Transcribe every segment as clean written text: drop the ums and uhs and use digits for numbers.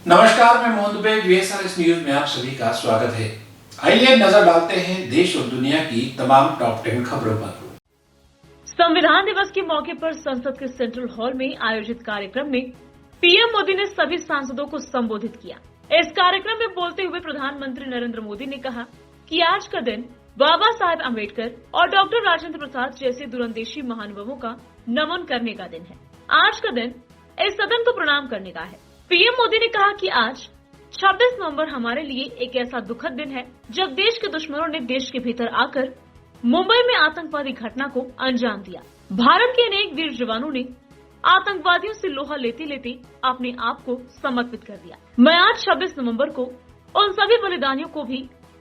नमस्कार, मैं Mohan Dubey. VSRS news में आप सभी का स्वागत है। आइए नजर डालते हैं देश और दुनिया की तमाम टॉप 10 खबरों पर। संविधान दिवस के मौके पर संसद के सेंट्रल हॉल में आयोजित कार्यक्रम में पीएम मोदी ने सभी सांसदों को संबोधित किया। इस कार्यक्रम में बोलते हुए प्रधानमंत्री नरेंद्र मोदी ने कहा कि आज का दिन बाबा साहेब अम्बेडकर और डॉक्टर राजेंद्र प्रसाद जैसे दूरंदेशी महानुभावों का नमन करने का दिन है। आज का दिन इस सदन को प्रणाम करने का है। पीएम मोदी ने कहा कि आज 26 नवंबर हमारे लिए एक ऐसा दुखद दिन है जब देश के दुश्मनों ने देश के भीतर आकर मुंबई में आतंकवादी घटना को अंजाम दिया। भारत के अनेक वीर जवानों ने आतंकवादियों से लोहा लेते लेते अपने आप को समर्पित कर दिया। मैं आज 26 नवंबर को उन सभी बलिदानियों को भी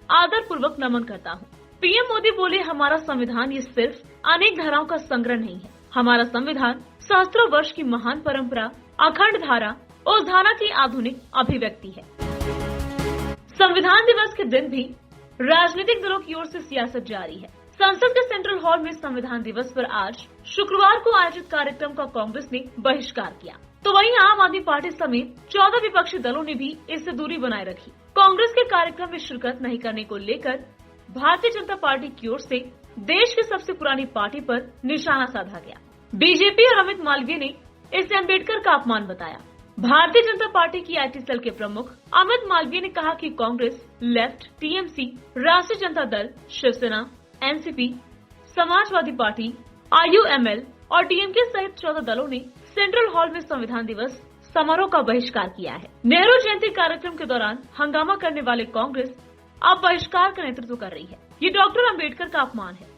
आदर पूर्वक नमन करता हूँ। पीएम मोदी बोले, हमारा संविधान ये सिर्फ अनेक धाराओं का संग्रह नहीं है। हमारा संविधान सहस्त्रों वर्ष की महान परंपरा, अखंड धारा, उस धारा की आधुनिक अभिव्यक्ति है। संविधान दिवस के दिन भी राजनीतिक दलों की ओर से सियासत जारी है। संसद के सेंट्रल हॉल में संविधान दिवस पर आज शुक्रवार को आयोजित कार्यक्रम का कांग्रेस ने बहिष्कार किया, तो वहीं आम आदमी पार्टी समेत 14 विपक्षी दलों ने भी इससे दूरी बनाए रखी। कांग्रेस के कार्यक्रम में शिरकत नहीं करने को लेकर भारतीय जनता पार्टी की ओर से देश की सबसे पुरानी पार्टी पर निशाना साधा गया। बीजेपी और अमित मालवीय ने इसे अम्बेडकर का अपमान बताया। भारतीय जनता पार्टी की IT सेल के प्रमुख अमित मालवीय ने कहा कि Congress, left, TMC, Rashtriya Janata Dal, Shiv Sena, NCP, Samajwadi party, IUML और DMK सहित 14 दलों ने सेंट्रल हॉल में संविधान दिवस समारोह का बहिष्कार किया है। नेहरू जयंती कार्यक्रम के दौरान हंगामा करने वाले कांग्रेस अब बहिष्कार का नेतृत्व कर रही है। ये डॉक्टर अम्बेडकर का अपमान है।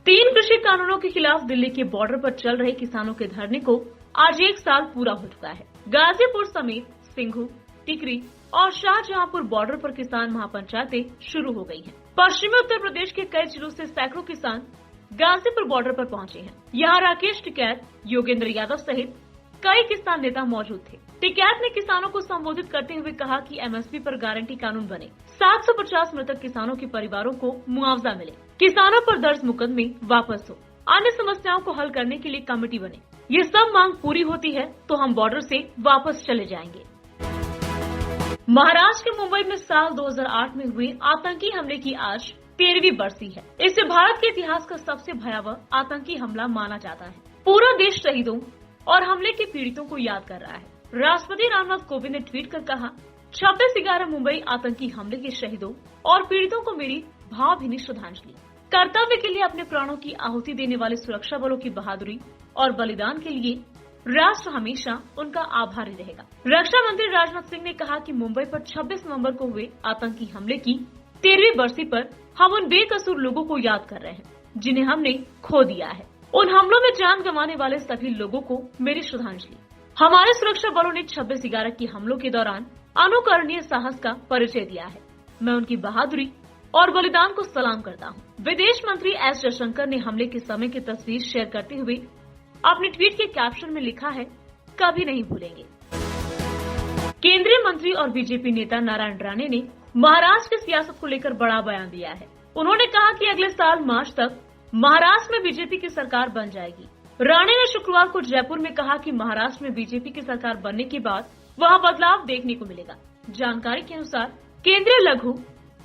3 कृषि कानूनों के खिलाफ दिल्ली के बॉर्डर पर चल रहे किसानों के धरने को आज 1 साल पूरा हो चुका है। गाजीपुर समेत सिंघू, टिकरी और शाहजहांपुर बॉर्डर पर किसान महापंचायतें शुरू हो गई हैं। पश्चिमी उत्तर प्रदेश के कई जिलों से सैकड़ों किसान गाजीपुर बॉर्डर पर पहुंचे हैं। यहाँ राकेश टिकैत, योगेंद्र यादव सहित कई किसान नेता मौजूद थे। टिकैत ने किसानों को संबोधित करते हुए कहा कि MSP पर गारंटी कानून बने, 750 मृतक किसानों के परिवारों को मुआवजा मिले, किसानों पर दर्ज मुकदमे वापस हो, अन्य समस्याओं को हल करने के लिए कमेटी बने। ये सब मांग पूरी होती है तो हम बॉर्डर से वापस चले जाएंगे। महाराष्ट्र के मुंबई में साल 2008 में हुए आतंकी हमले की आज 13वीं बरसी है। इसे भारत के इतिहास का सबसे भयावह आतंकी हमला माना जाता है। पूरा देश शहीदों और हमले के पीड़ितों को याद कर रहा है। राष्ट्रपति रामनाथ कोविंद ने ट्वीट कर कहा, 26/11 मुंबई आतंकी हमले के शहीदों और पीड़ितों को मेरी भावभीनी श्रद्धांजलि। कर्तव्य के लिए अपने प्राणों की आहुति देने वाले सुरक्षा बलों की बहादुरी और बलिदान के लिए राष्ट्र हमेशा उनका आभारी रहेगा। रक्षा मंत्री राजनाथ सिंह ने कहा कि मुंबई पर 26 नवंबर को हुए आतंकी हमले की 13वीं बरसी पर हम उन बेकसूर लोगों को याद कर रहे हैं जिन्हें हमने खो दिया है। उन हमलों में जान गंवाने वाले सभी लोगों को मेरी श्रद्धांजलि। हमारे सुरक्षा बलों ने 26/11 की हमलों के दौरान अनुकरणीय साहस का परिचय दिया है। मैं उनकी बहादुरी और बलिदान को सलाम करता हूँ। विदेश मंत्री S जयशंकर ने हमले के समय की तस्वीर शेयर करते हुए अपने ट्वीट के कैप्शन में लिखा है, कभी नहीं भूलेंगे। केंद्रीय मंत्री और बीजेपी नेता नारायण राणे ने महाराष्ट्र की सियासत को लेकर बड़ा बयान दिया है। उन्होंने कहा कि अगले साल मार्च तक महाराष्ट्र में बीजेपी की सरकार बन जाएगी। राणे ने शुक्रवार को जयपुर में कहा कि महाराष्ट्र में बीजेपी की सरकार बनने के बाद वहां बदलाव देखने को मिलेगा। जानकारी के अनुसार केंद्रीय लघु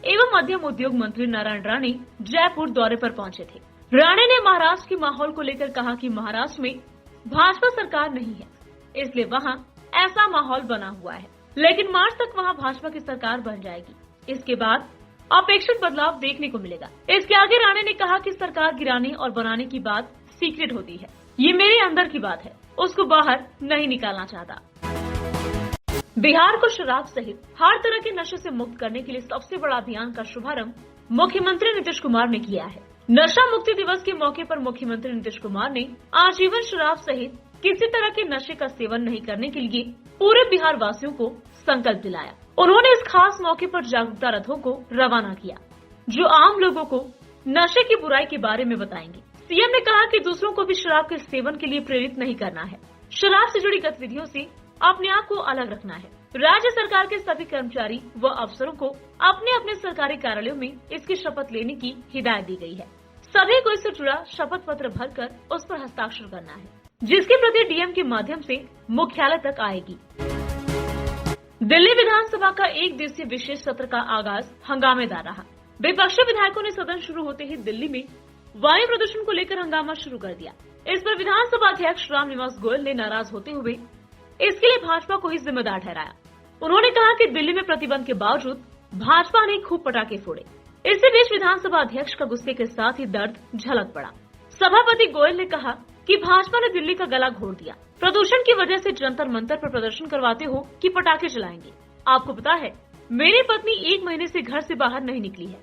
एवं मध्यम उद्योग मंत्री नारायण राणे जयपुर दौरे पर पहुंचे थे। राणे ने महाराष्ट्र के माहौल को लेकर कहा कि महाराष्ट्र में भाजपा सरकार नहीं है, इसलिए वहां ऐसा माहौल बना हुआ है, लेकिन मार्च तक वहां भाजपा की सरकार बन जाएगी। इसके बाद अपेक्षित बदलाव देखने को मिलेगा। इसके आगे राणे ने कहा कि सरकार गिराने और बनाने की बात सीक्रेट होती है, ये मेरे अंदर की बात है, उसको बाहर नहीं निकालना चाहता। बिहार को शराब सहित हर तरह के नशे से मुक्त करने के लिए सबसे बड़ा अभियान का शुभारंभ मुख्यमंत्री नीतीश कुमार ने किया है। नशा मुक्ति दिवस के मौके पर मुख्यमंत्री नीतीश कुमार ने आजीवन शराब सहित किसी तरह के नशे का सेवन नहीं करने के लिए पूरे बिहार वासियों को संकल्प दिलाया। उन्होंने इस खास मौके पर जागरूकता रथों को रवाना किया जो आम लोगों को नशे की बुराई के बारे में बताएंगे। सीएम ने कहा कि दूसरों को भी शराब के सेवन के लिए प्रेरित नहीं करना है। शराब से जुड़ी गतिविधियों से अपने आप को अलग रखना है। राज्य सरकार के सभी कर्मचारी व अफसरों को अपने अपने सरकारी कार्यालयों में इसकी शपथ लेने की हिदायत दी गई है। सभी को इससे जुड़ा शपथ पत्र भरकर उस पर हस्ताक्षर करना है, जिसकी प्रति DM के माध्यम से मुख्यालय तक आएगी। दिल्ली विधानसभा का एक दिवसीय विशेष सत्र का आगाज हंगामेदार रहा। विपक्षी विधायकों ने सदन शुरू होते ही दिल्ली में वायु प्रदूषण को लेकर हंगामा शुरू कर दिया। इस पर विधानसभा अध्यक्ष रामनिवास गोयल ने नाराज होते हुए इसके लिए भाजपा को ही जिम्मेदार ठहराया। उन्होंने कहा कि दिल्ली में प्रतिबंध के बावजूद भाजपा ने खूब पटाखे फोड़े। इसी बीच विधानसभा अध्यक्ष का गुस्से के साथ ही दर्द झलक पड़ा। सभापति गोयल ने कहा कि भाजपा ने दिल्ली का गला घोट दिया। प्रदूषण की वजह से जंतर मंतर पर प्रदर्शन करवाते हो कि पटाखे चलाएंगे। आपको पता है, मेरी पत्नी 1 महीने से घर से बाहर नहीं निकली है।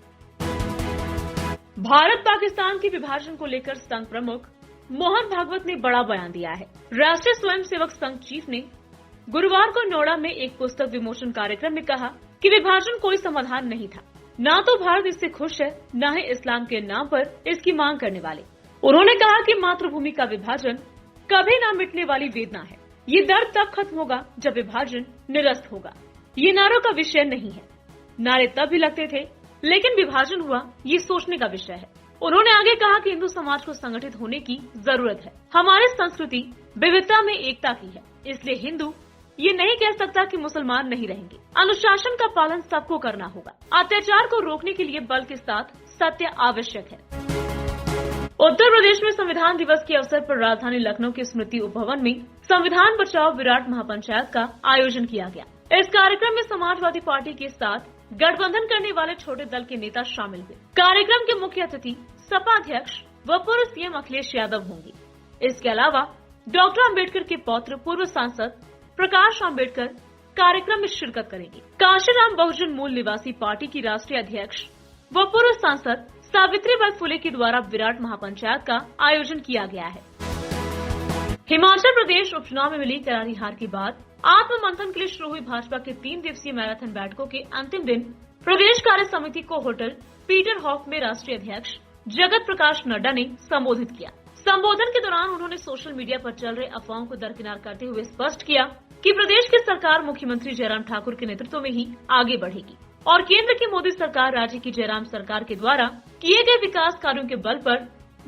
भारत पाकिस्तान के विभाजन को लेकर संघ प्रमुख मोहन भागवत ने बड़ा बयान दिया है। राष्ट्रीय स्वयंसेवक संघ चीफ ने गुरुवार को नोएडा में एक पुस्तक विमोचन कार्यक्रम में कहा कि विभाजन कोई समाधान नहीं था। न तो भारत इससे खुश है, न ही इस्लाम के नाम पर इसकी मांग करने वाले। उन्होंने कहा कि मातृभूमि का विभाजन कभी न मिटने वाली वेदना है। ये दर्द तब खत्म होगा जब विभाजन निरस्त होगा। ये नारों का विषय नहीं है। नारे तब भी लगते थे, लेकिन विभाजन हुआ, ये सोचने का विषय है। उन्होंने आगे कहा कि हिंदू समाज को संगठित होने की जरूरत है। हमारी संस्कृति विविधता में एकता की है, इसलिए हिंदू ये नहीं कह सकता कि मुसलमान नहीं रहेंगे। अनुशासन का पालन सबको करना होगा। अत्याचार को रोकने के लिए बल के साथ सत्य आवश्यक है। उत्तर प्रदेश में संविधान दिवस के अवसर पर राजधानी लखनऊ के स्मृति उपभवन में संविधान बचाओ विराट महापंचायत का आयोजन किया गया। इस कार्यक्रम में समाजवादी पार्टी के साथ गठबंधन करने वाले छोटे दल के नेता शामिल हुए। कार्यक्रम के मुख्य अतिथि सपा अध्यक्ष व पूर्व सीएम अखिलेश यादव होंगे। इसके अलावा डॉक्टर अम्बेडकर के पौत्र पूर्व सांसद प्रकाश अम्बेडकर कार्यक्रम में शिरकत करेंगे। काशीराम बहुजन मूल निवासी पार्टी की राष्ट्रीय अध्यक्ष व पूर्व सांसद सावित्रीबाई फुले के द्वारा विराट महापंचायत का आयोजन किया गया है। हिमाचल प्रदेश उपचुनाव में मिली करारी हार के बाद आत्ममंथन के लिए शुरू हुई भाजपा के 3 दिवसीय मैराथन बैठकों के अंतिम दिन प्रदेश कार्य समिति को होटल पीटर हॉफ में राष्ट्रीय अध्यक्ष जगत प्रकाश नड्डा ने संबोधित किया। संबोधन के दौरान उन्होंने सोशल मीडिया पर चल रहे अफवाहों को दरकिनार करते हुए स्पष्ट किया कि प्रदेश की सरकार मुख्यमंत्री जयराम ठाकुर के नेतृत्व में ही आगे बढ़ेगी और केंद्र की मोदी सरकार राज्य की जयराम सरकार के द्वारा किए गए विकास कार्यों के बल पर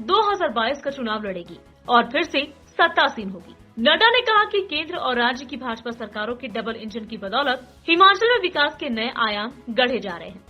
2022 का चुनाव लड़ेगी और फिर से सत्तासीन होगी। नड्डा ने कहा कि केंद्र और राज्य की भाजपा सरकारों के डबल इंजन की बदौलत हिमाचल में विकास के नए आयाम गढ़े जा रहे हैं।